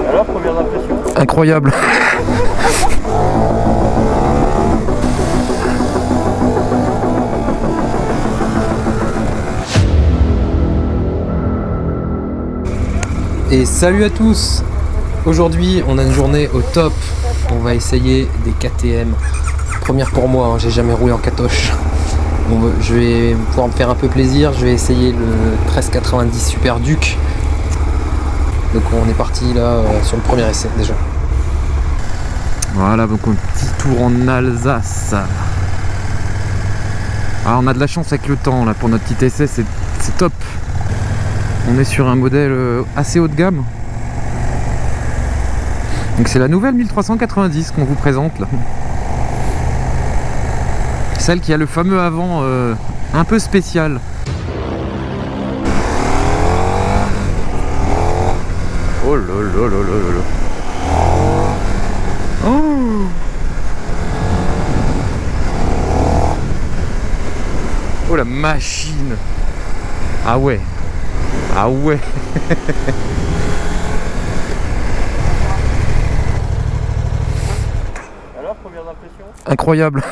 Alors, première impression? Incroyable. Et salut à tous. Aujourd'hui on a une journée au top. On va essayer des KTM. Première pour moi, hein, j'ai jamais roulé en katoche. Bon, je vais pouvoir me faire un peu plaisir. Je vais essayer le 1390 Super Duke. Donc on est parti là sur le premier essai déjà. Voilà, donc un petit tour en Alsace. Ah, on a de la chance avec le temps là pour notre petit essai, c'est top. On est sur un modèle assez haut de gamme. Donc c'est la nouvelle 1390 qu'on vous présente là. Celle qui a le fameux avant un peu spécial. Oh là là là là là. Oh, oh la machine. Ah ouais. Ah ouais. Alors, première impression? Incroyable.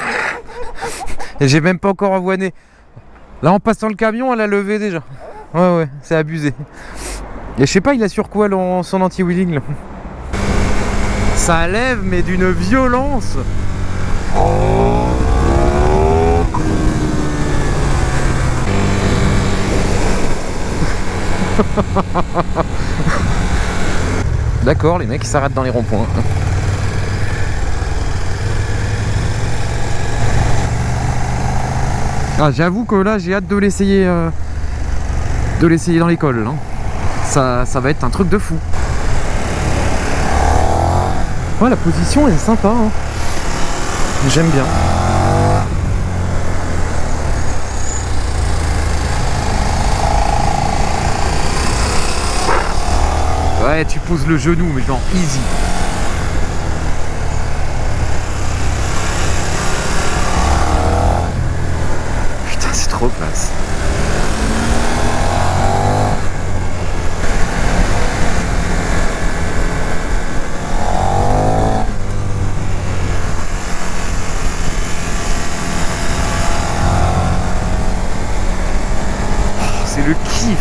Et j'ai même pas encore avoiné. Là en passant le camion, elle a levé déjà. Ouais ouais, c'est abusé. Et je sais pas, il a sur quoi son anti-wheeling là. Ça lève mais d'une violence. D'accord, les mecs ils s'arrêtent dans les ronds-points. Ah, j'avoue que là j'ai hâte de l'essayer dans l'école. Hein. Ça va être un truc de fou. Ouais, la position est sympa. Hein. J'aime bien. Ouais, tu poses le genou, mais genre easy. Putain, c'est trop classe. C'est le kiff.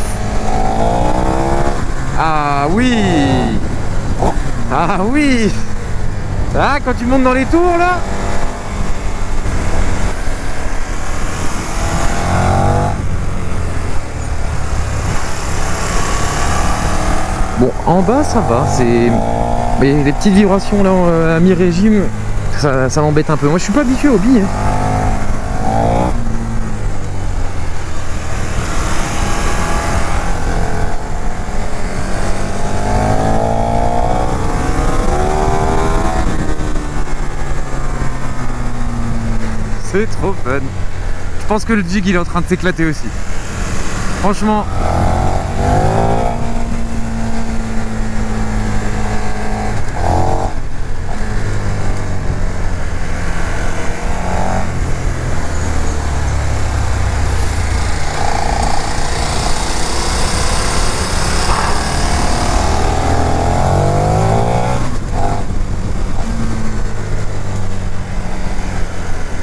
Ah oui. Ah oui. Ah, quand tu montes dans les tours là. Bon, en bas ça va, mais les petites vibrations là à mi-régime, ça m'embête un peu. Moi je suis pas habitué au billes. Hein. C'est trop fun. Je pense que le jig il est en train de s'éclater aussi. Franchement.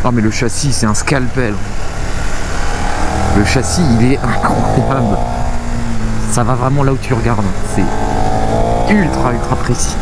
Oh mais le châssis c'est un scalpel. Le châssis il est incroyable. Ça va vraiment là où tu regardes. C'est ultra précis.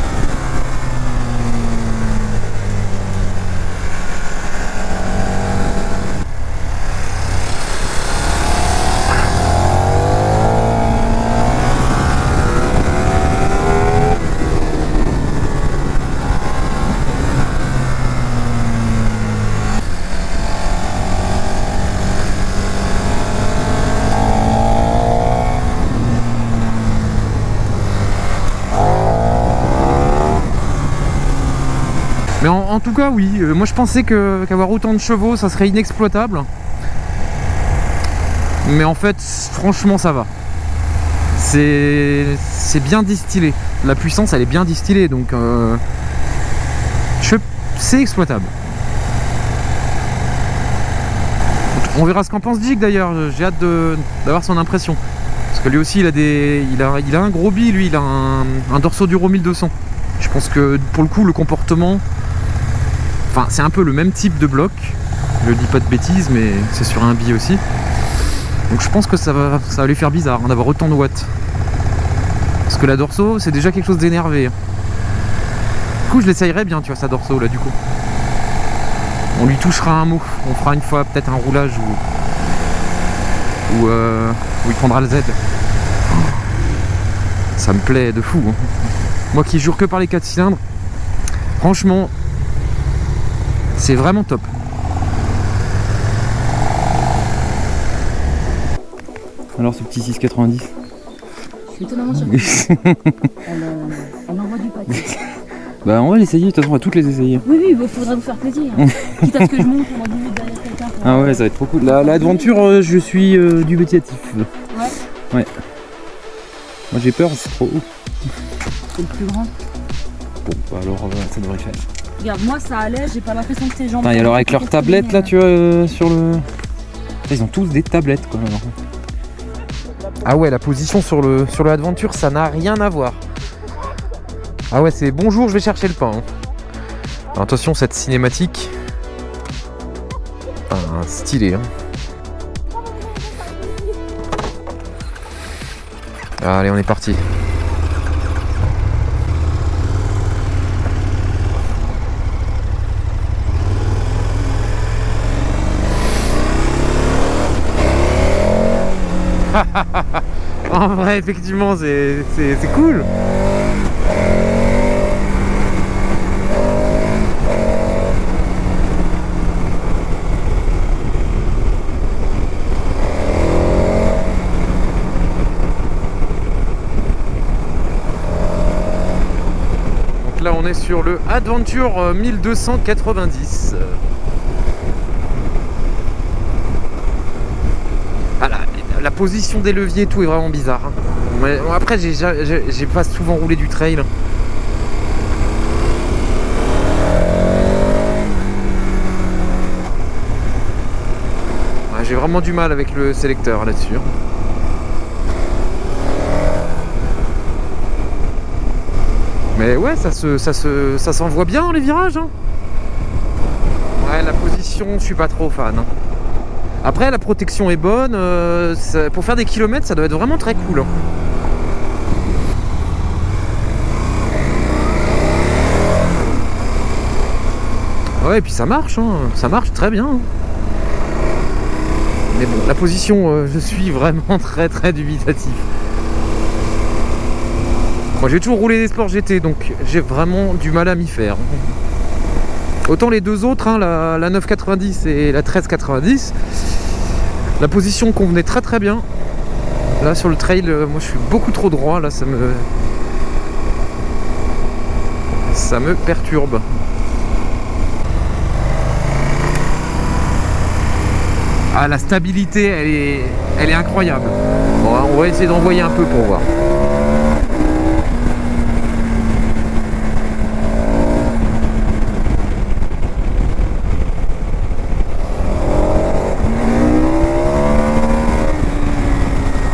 Mais en tout cas, oui, moi je pensais qu'avoir autant de chevaux, ça serait inexploitable. Mais en fait, franchement, ça va. C'est bien distillé. La puissance, elle est bien distillée, donc c'est exploitable. On verra ce qu'en pense Dick d'ailleurs. J'ai hâte d'avoir son impression. Parce que lui aussi il a un gros bi, lui il a un Dorso Duro 1200. Je pense que pour le coup le comportement, enfin c'est un peu le même type de bloc, je dis pas de bêtises mais c'est sur un bi aussi. Donc je pense que ça va lui faire bizarre d'avoir autant de watts. Parce que la Dorso c'est déjà quelque chose d'énervé. Du coup je l'essayerai bien, tu vois, sa Dorso là du coup. On lui touchera un mot, on fera une fois peut-être un roulage où il prendra le Z. Ça me plaît de fou. Hein. Moi qui jure que par les 4 cylindres, franchement, c'est vraiment top. Alors ce petit 690. Je suis étonnamment surprise. Elle envoie du pâté. Bah on va l'essayer, de toute façon on va toutes les essayer. Oui, il faudra vous faire plaisir. Quitte à ce que je monte pendant 10 minutes derrière quelqu'un. Ah ouais, ça va être trop cool. L'aventure, je suis dubitatif. Ouais. Ouais. Moi j'ai peur, c'est trop haut. C'est le plus grand. Bon, bah alors ça devrait faire. Regarde, moi ça allait, j'ai pas l'impression que tes jambes. Et alors avec leurs tablettes là, tu vois, sur le... Ils ont tous des tablettes quoi. Alors. Ah ouais, la position sur le Adventure, ça n'a rien à voir. Ah ouais, c'est bonjour, je vais chercher le pain. Hein. Alors, attention, cette cinématique. Stylé. Hein. Allez, on est parti. En vrai, effectivement, c'est cool. Donc là, on est sur le Adventure 1290. La position des leviers et tout est vraiment bizarre. Hein. Mais, bon, après, j'ai pas souvent roulé du trail. Ouais, j'ai vraiment du mal avec le sélecteur là-dessus. Mais ouais, ça s'envoie bien dans les virages. Hein. Ouais, la position, je suis pas trop fan. Hein. Après, la protection est bonne. Pour faire des kilomètres, ça doit être vraiment très cool. Hein. Ouais, et puis ça marche. Hein. Ça marche très bien. Hein. Mais bon, la position, je suis vraiment très très dubitatif. Moi, j'ai toujours roulé des sports GT, donc j'ai vraiment du mal à m'y faire. Autant les deux autres, hein, la 990 et la 1390, la position convenait très très bien. Là sur le trail, moi je suis beaucoup trop droit, là ça me perturbe. Ah, la stabilité, elle est incroyable. Bon, on va essayer d'envoyer un peu pour voir.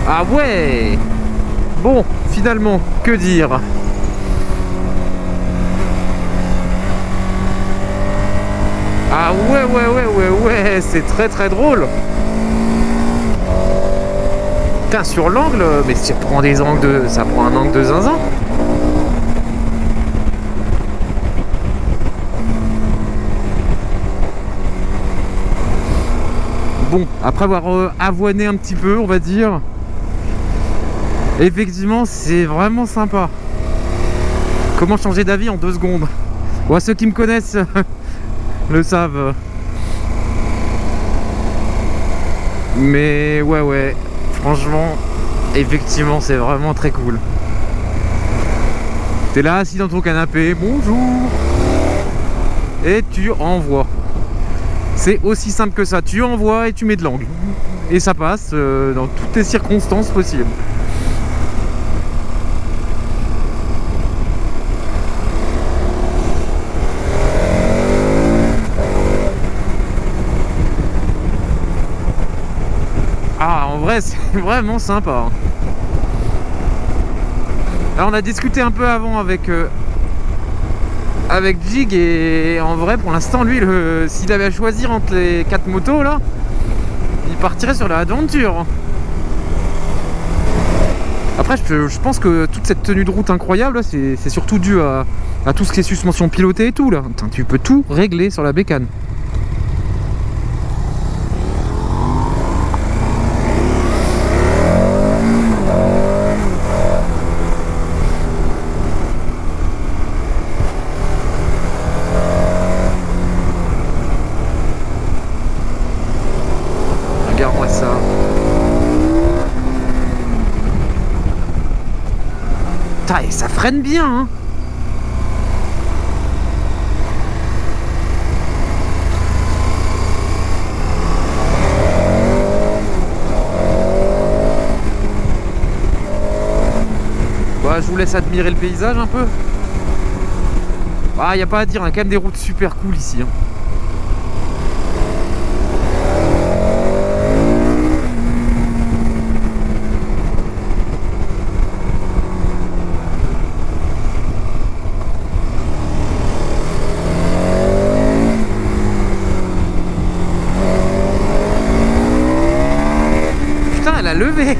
Ah ouais! Bon, finalement, que dire? Ah ouais, c'est très très drôle. Putain, sur l'angle, mais ça prend des angles ça prend un angle de zinzin. Bon, après avoir avoiné un petit peu, on va dire, effectivement, c'est vraiment sympa. Comment changer d'avis en 2 secondes? Bon, ceux qui me connaissent le savent. Mais ouais, franchement, effectivement, c'est vraiment très cool. T'es là, assis dans ton canapé, bonjour, et tu envoies. C'est aussi simple que ça, tu envoies et tu mets de l'angle. Et ça passe dans toutes les circonstances possibles. Ah, en vrai, c'est vraiment sympa. Alors on a discuté un peu avant avec Jig et en vrai pour l'instant lui s'il avait à choisir entre les 4 motos là, il partirait sur la Adventure. Après je pense que toute cette tenue de route incroyable c'est surtout dû à tout ce qui est suspension pilotée et tout là. Putain, tu peux tout régler sur la bécane. Regarde-moi ça. Putain, et ça freine bien hein. Bah, je vous laisse admirer le paysage un peu. Ah, y a pas à dire, hein, quand même des routes super cool ici hein. Putain, elle a levé.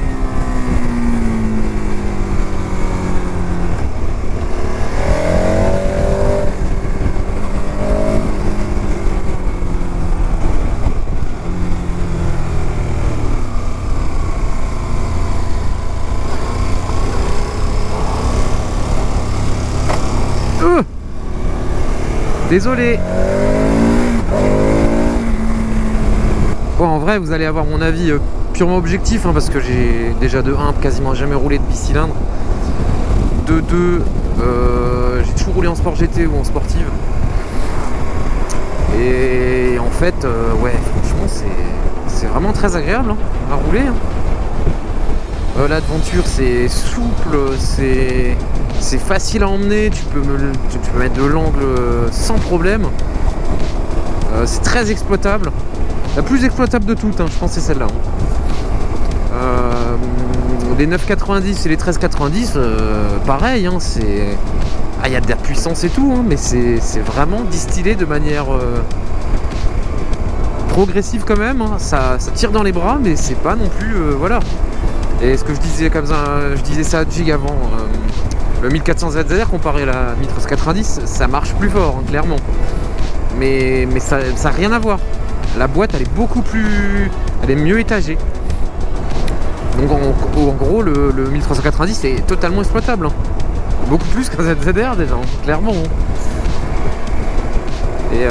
Désolé. Bon, en vrai, vous allez avoir mon avis purement objectif, hein, parce que j'ai déjà de 1 quasiment jamais roulé de bicylindre. De 2, j'ai toujours roulé en sport GT ou en sportive. Et en fait, ouais, franchement, c'est vraiment très agréable hein, à rouler. Hein. L'Adventure, c'est souple, c'est facile à emmener, tu peux mettre de l'angle sans problème. C'est très exploitable. La plus exploitable de toutes, hein, je pense que c'est celle-là. Les 9,90 et les 13,90, pareil, hein, c'est... Ah, il y a de la puissance et tout, hein, mais c'est vraiment distillé de manière progressive quand même. Hein. Ça tire dans les bras, mais c'est pas non plus... voilà. Et ce que je disais comme ça, je disais ça à Jig avant, le 1400 ZR comparé à la 1390, ça marche plus fort, hein, clairement. Mais ça n'a rien à voir. La boîte, elle est beaucoup plus... Elle est mieux étagée. Donc en gros, le 1390 est totalement exploitable. Hein. Beaucoup plus qu'un ZR déjà, hein, clairement. Hein. Et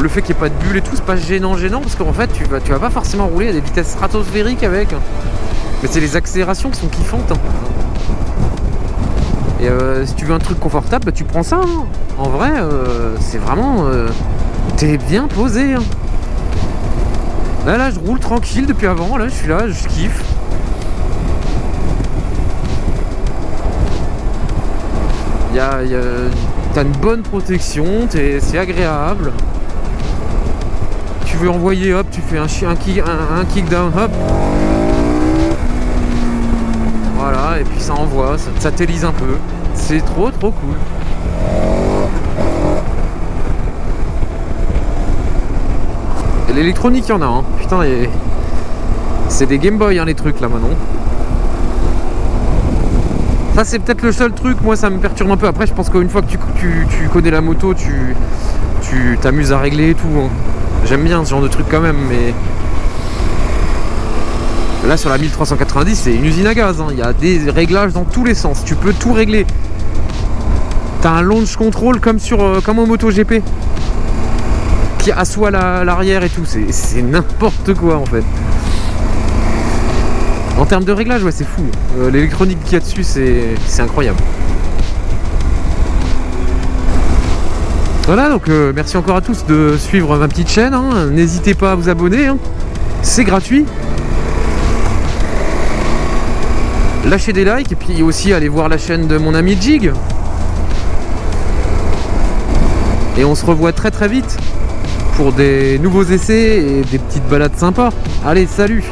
le fait qu'il n'y ait pas de bulle et tout, c'est pas gênant parce qu'en fait, tu vas pas forcément rouler à des vitesses stratosphériques avec. Hein. Mais c'est les accélérations qui sont kiffantes. Hein. Et si tu veux un truc confortable, bah, tu prends ça. Hein. En vrai, c'est vraiment... t'es bien posé. Hein. Là, je roule tranquille depuis avant. Là, je suis là, je kiffe. T'as une bonne protection, c'est agréable. Tu veux envoyer, hop, tu fais un kick down, hop. Voilà, et puis ça envoie, ça t'élise un peu. C'est trop cool. Et l'électronique, il y en a, hein. Putain, c'est des Game Boy, hein, les trucs là maintenant. Ça, c'est peut-être le seul truc, moi ça me perturbe un peu. Après, je pense qu'une fois que tu connais la moto, tu t'amuses à régler et tout. Hein. J'aime bien ce genre de truc quand même, mais là sur la 1390, c'est une usine à gaz. Hein. Il y a des réglages dans tous les sens. Tu peux tout régler. T'as un launch control comme en MotoGP qui assoit l'arrière et tout. C'est n'importe quoi en fait. En termes de réglage, ouais, c'est fou. L'électronique qu'il y a dessus, c'est incroyable. Voilà, donc merci encore à tous de suivre ma petite chaîne. Hein. N'hésitez pas à vous abonner. Hein. C'est gratuit. Lâchez des likes et puis aussi allez voir la chaîne de mon ami Jig. Et on se revoit très vite pour des nouveaux essais et des petites balades sympas. Allez, salut!